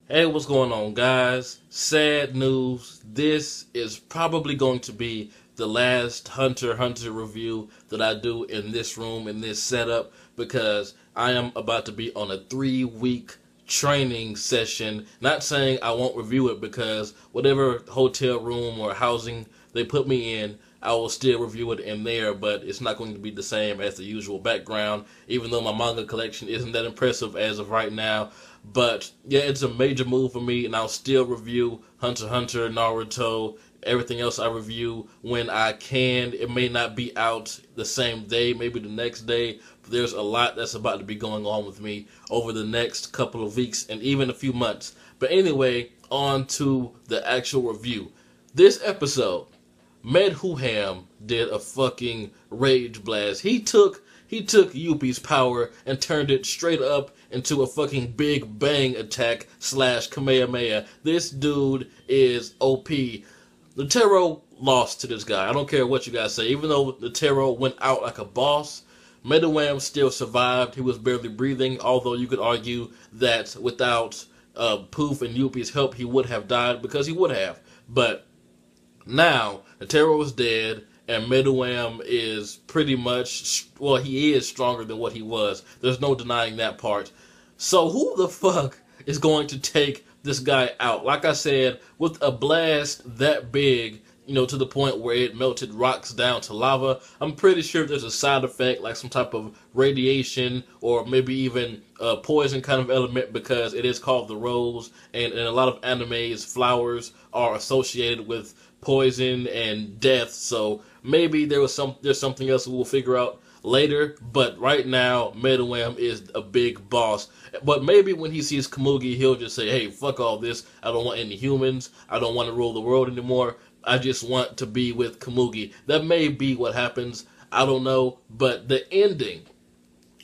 Hey, what's going on, guys? Sad news. This is probably going to be the last Hunter x Hunter review that I do in this room, in this setup, because I am about to be on a 3-week training session. Not saying I won't review it, because whatever hotel room or housing they put me in, I will still review it in there, but it's not going to be the same as the usual background, even though my manga collection isn't that impressive as of right now. But yeah, it's a major move for me, and I'll still review Hunter x Hunter, Naruto, everything else I review when I can. It may not be out the same day, maybe the next day, but there's a lot that's about to be going on with me over the next couple of weeks and even a few months. But anyway, on to the actual review. This episode, Medhuham did a fucking rage blast. He took Yuppie's power and turned it straight up into a fucking big bang attack slash Kamehameha. This dude is OP. Netero lost to this guy. I don't care what you guys say. Even though Netero went out like a boss, Medhuham still survived. He was barely breathing, although you could argue that without Poof and Yuppie's help, he would have died, because he would have. But now, Netero is dead, and Medhuham is pretty much, well, he is stronger than what he was. There's no denying that part. So who the fuck is going to take this guy out? Like I said, with a blast that big, to the point where it melted rocks down to lava, I'm pretty sure there's a side effect, like some type of radiation, or maybe even a poison kind of element, because it is called the rose, and in a lot of animes, flowers are associated with poison and death. So maybe there's something else we'll figure out later. But right now, Medhuham is a big boss. But maybe when he sees Komugi, he'll just say, "Hey, fuck all this. I don't want any humans. I don't want to rule the world anymore. I just want to be with Komugi." That may be what happens. I don't know. But the ending.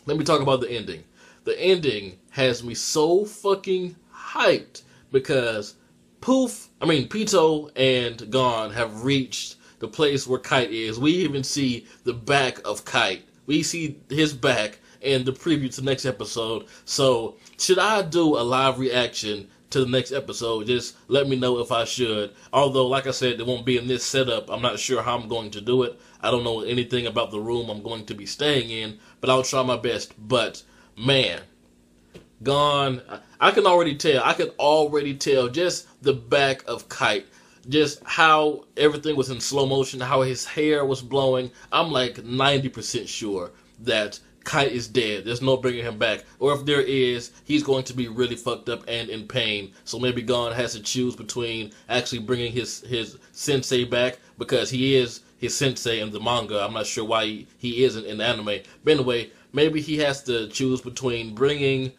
Let me talk about the ending. The ending has me so fucking hyped, because Pito and Gon have reached the place where Kite is. We even see the back of Kite. We see his back in the preview to the next episode. So, should I do a live reaction to the next episode? Just let me know if I should. Although, like I said, it won't be in this setup. I'm not sure how I'm going to do it. I don't know anything about the room I'm going to be staying in, but I'll try my best. But, man, Gon, I can already tell just the back of Kite, just how everything was in slow motion, how his hair was blowing. I'm like 90% sure that Kite is dead. There's no bringing him back. Or if there is, he's going to be really fucked up and in pain. So maybe Gon has to choose between actually bringing his sensei back, because he is his sensei in the manga. I'm not sure why he isn't in the anime. But anyway, maybe he has to choose between bringing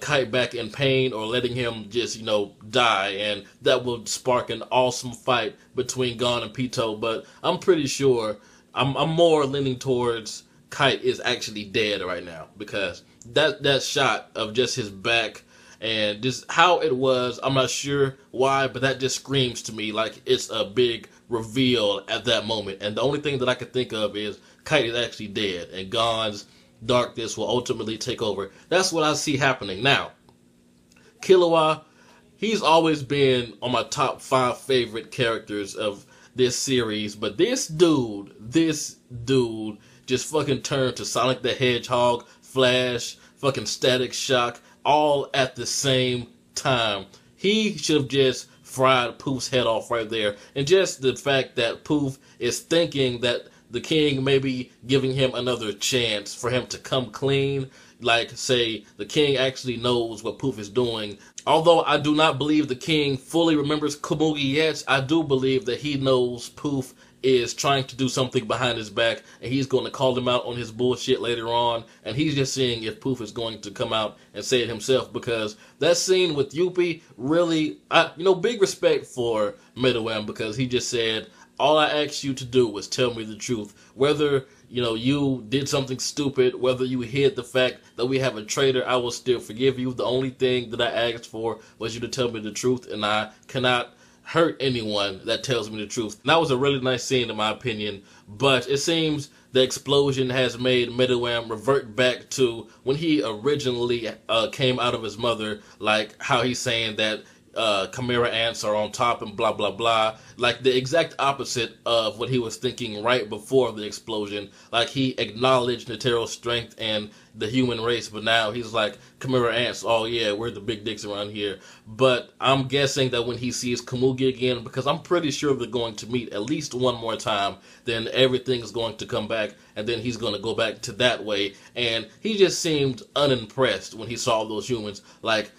Kite back in pain or letting him just, die, and that will spark an awesome fight between Gon and Pito. But I'm pretty sure, I'm more leaning towards Kite is actually dead right now, because that shot of just his back and just how it was, I'm not sure why, but that just screams to me like it's a big reveal at that moment. And the only thing that I could think of is Kite is actually dead, and Gon's darkness will ultimately take over. That's what I see happening. Now, Killua, he's always been on my top 5 favorite characters of this series, but this dude just fucking turned to Sonic the Hedgehog, Flash, fucking Static Shock, all at the same time. He should have just fried Poof's head off right there. And just the fact that Poof is thinking that the king may be giving him another chance for him to come clean. Like, say, the king actually knows what Poof is doing. Although I do not believe the king fully remembers Komugi yet, I do believe that he knows Poof is trying to do something behind his back, and he's going to call him out on his bullshit later on, and he's just seeing if Poof is going to come out and say it himself, because that scene with Yuppie really, big respect for Medhuham, because he just said, all I asked you to do was tell me the truth. Whether, you did something stupid, whether you hid the fact that we have a traitor, I will still forgive you. The only thing that I asked for was you to tell me the truth, and I cannot hurt anyone that tells me the truth. And that was a really nice scene in my opinion, but it seems the explosion has made Meruem revert back to when he originally came out of his mother, like how he's saying that Chimera ants are on top and blah blah blah, like the exact opposite of what he was thinking right before the explosion. Like he acknowledged Netero's strength and the human race, but now he's like, Chimera ants, oh yeah, we're the big dicks around here. But I'm guessing that when he sees Komugi again, because I'm pretty sure they're going to meet at least one more time, then everything's going to come back, and then he's going to go back to that way. And he just seemed unimpressed when he saw those humans. Like,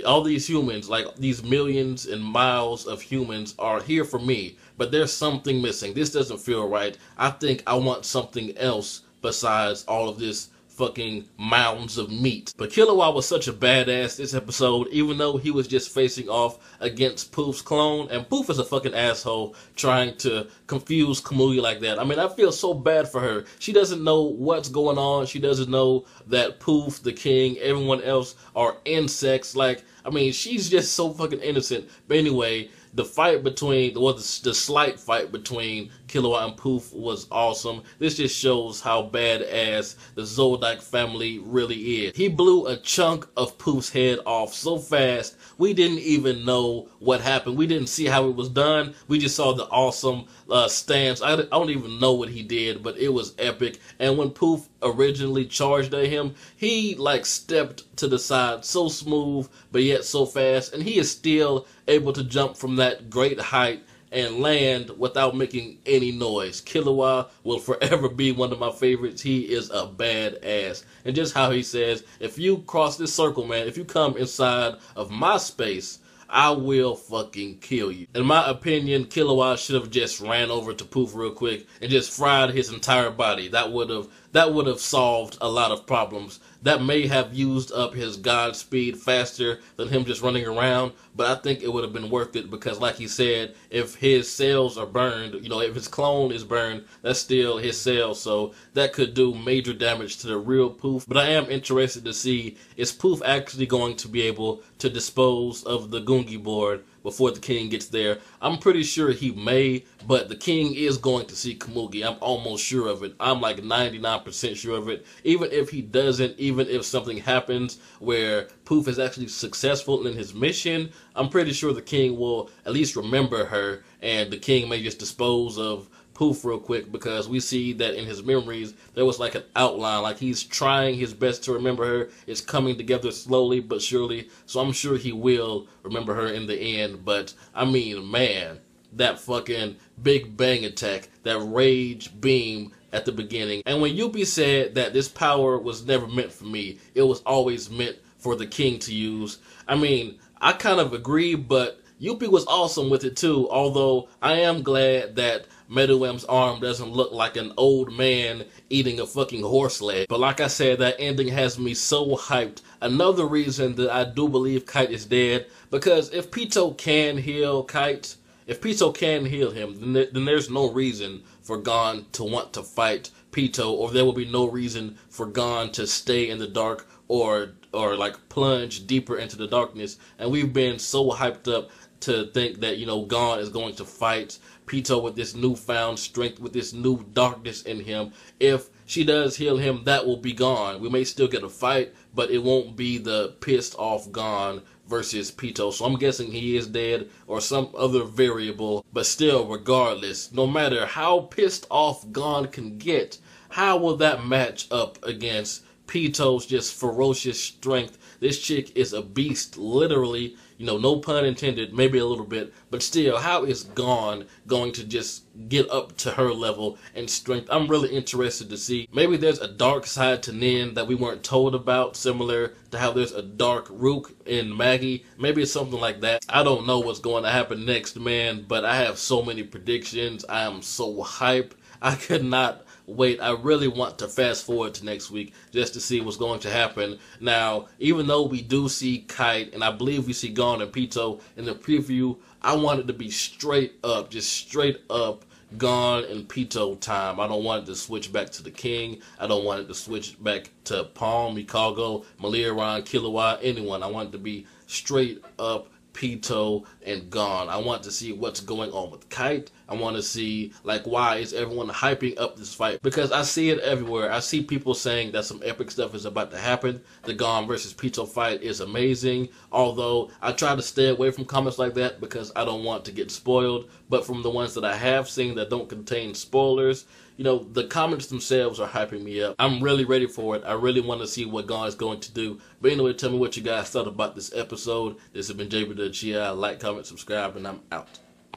all these humans, like these millions and miles of humans are here for me, but there's something missing. This doesn't feel right. I think I want something else besides all of this fucking mounds of meat. But Killua was such a badass this episode, even though he was just facing off against Poof's clone, and Poof is a fucking asshole trying to confuse Komugi like that. I mean, I feel so bad for her. She doesn't know what's going on. She doesn't know that Poof, the king, everyone else are insects. Like, I mean, she's just so fucking innocent. But anyway, the fight between, well, the slight fight between Killua and Poof was awesome. This just shows how badass the Zoldike family really is. He blew a chunk of Poof's head off so fast, we didn't even know what happened. We didn't see how it was done. We just saw the awesome stance. I don't even know what he did, but it was epic. And when Poof originally charged at him, he like stepped to the side so smooth, but yet so fast. And he is still able to jump from that great height and land without making any noise. Killua will forever be one of my favorites. He is a badass. And just how he says, if you cross this circle, man, if you come inside of my space, I will fucking kill you. In my opinion, Killua should have just ran over to Poof real quick and just fried his entire body. That would have solved a lot of problems. That may have used up his god speed faster than him just running around, but I think it would have been worth it because, like he said, if his cells are burned, you know, if his clone is burned, that's still his cells, so that could do major damage to the real Poof. But I am interested to see, is Poof actually going to be able to dispose of the Gungi board before the king gets there? I'm pretty sure he may, but the king is going to see Komugi. I'm almost sure of it. I'm like 99% sure of it. Even if he doesn't, even if something happens where Poof is actually successful in his mission, I'm pretty sure the king will at least remember her, and the king may just dispose of Poof real quick, because we see that in his memories there was like an outline, like he's trying his best to remember her. It's coming together slowly but surely, so I'm sure he will remember her in the end. But I mean, man, that fucking Big Bang attack, that rage beam at the beginning, and when Youpi said that this power was never meant for me, it was always meant for the king to use, I mean, I kind of agree, but Youpi was awesome with it too, although I am glad that Meruem's arm doesn't look like an old man eating a fucking horse leg. But like I said, that ending has me so hyped. Another reason that I do believe Kite is dead, because if Pitou can heal Kite, if Pitou can heal him, then there's no reason for Gon to want to fight Pitou, or there will be no reason for Gon to stay in the dark or like plunge deeper into the darkness. And we've been so hyped up to think that, you know, Gon is going to fight Pitou with this newfound strength, with this new darkness in him. If she does heal him, that will be Gon. We may still get a fight, but it won't be the pissed off Gon versus Pitou. So I'm guessing he is dead or some other variable. But still, regardless, no matter how pissed off Gon can get, how will that match up against Pitou's just ferocious strength? This chick is a beast, literally. You know, no pun intended, maybe a little bit, but still, how is Gon going to just get up to her level and strength? I'm really interested to see. Maybe there's a dark side to Nin that we weren't told about, similar to how there's a dark Rook in Maggie. Maybe it's something like that. I don't know what's going to happen next, man, but I have so many predictions. I am so hyped. I could not wait. I really want to fast forward to next week just to see what's going to happen. Now, even though we do see Kite, and I believe we see Gon and Pitou in the preview, I want it to be straight up, just straight up Gon and Pitou time. I don't want it to switch back to the king. I don't want it to switch back to Palm, Mikago, Maliran, Killua, anyone. I want it to be straight up Pitou and Gon. I want to see what's going on with Kite, I want to see, like, why is everyone hyping up this fight? Because I see it everywhere. I see people saying that some epic stuff is about to happen. The Gon versus Pito fight is amazing. Although I try to stay away from comments like that because I don't want to get spoiled. But from the ones that I have seen that don't contain spoilers, you know, the comments themselves are hyping me up. I'm really ready for it. I really want to see what Gon is going to do. But anyway, tell me what you guys thought about this episode. This has been JB the Chia. Like, comment, subscribe, and I'm out.